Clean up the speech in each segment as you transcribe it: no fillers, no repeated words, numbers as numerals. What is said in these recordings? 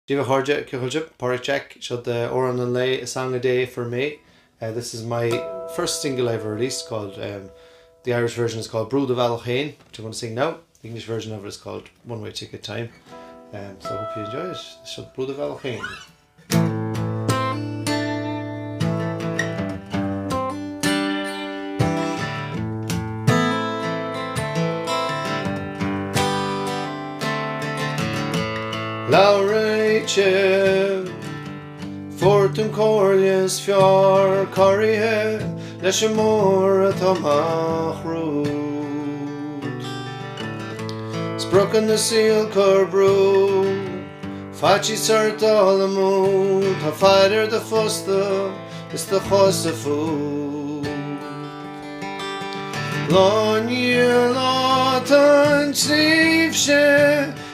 Díomh Horja, Kihulja, Porachek, showed the Oran and Lay, a song a day for me. This is my first single I've released called, the Irish version is called Brú Do Bhealach Féin, which I'm going to sing now. The English version of it is called One Way Ticket Time. So I hope you enjoy it. Showed Brú Do Bhealach Féin. Lauraiche Fortum Corlius Fjord Corrie Leshamor Tomachrut Sprucken the seal Corbrew Fachi Sart Alamut Ha Fighter the Fosta is the Hossa Food Lon Yelotan Sleeve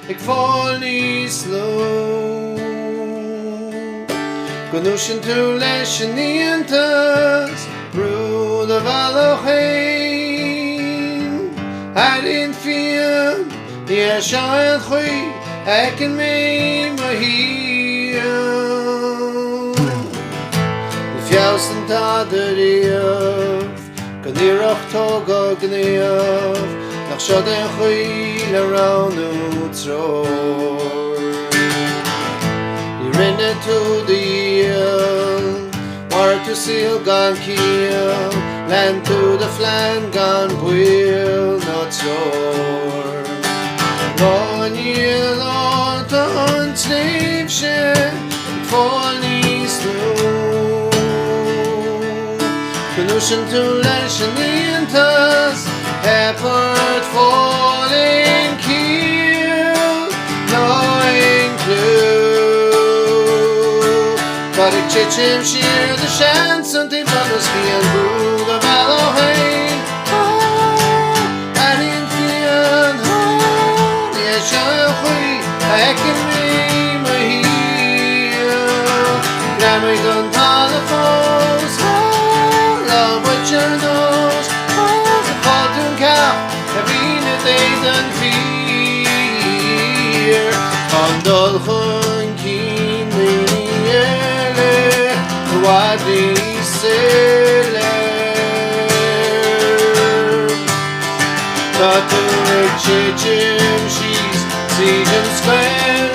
Ik val niet slow Genoesjen toe lesje nientes Brú Do Bhealach Féin Uit in vier Die schijnt goed Ik en mij maar hier De fjousen tader die Kan die racht toga gneef Nach shot en chuil around utror You ran into the hill War to seal gone keel Land to the flan gone wheel not sore Gone year out on slave ship Falling slow Canotion to lash and the intas Effort falling keel Knowing clue But ik chitchim sheer the chance And they run us be and Brú Do Bhealach Féin And in fian Yeah, shall we I can be my heel Now we done telephones Love what you knows Dayden fear Andal chun keen miniele Wadi sele Tatu chichim she's Siegen square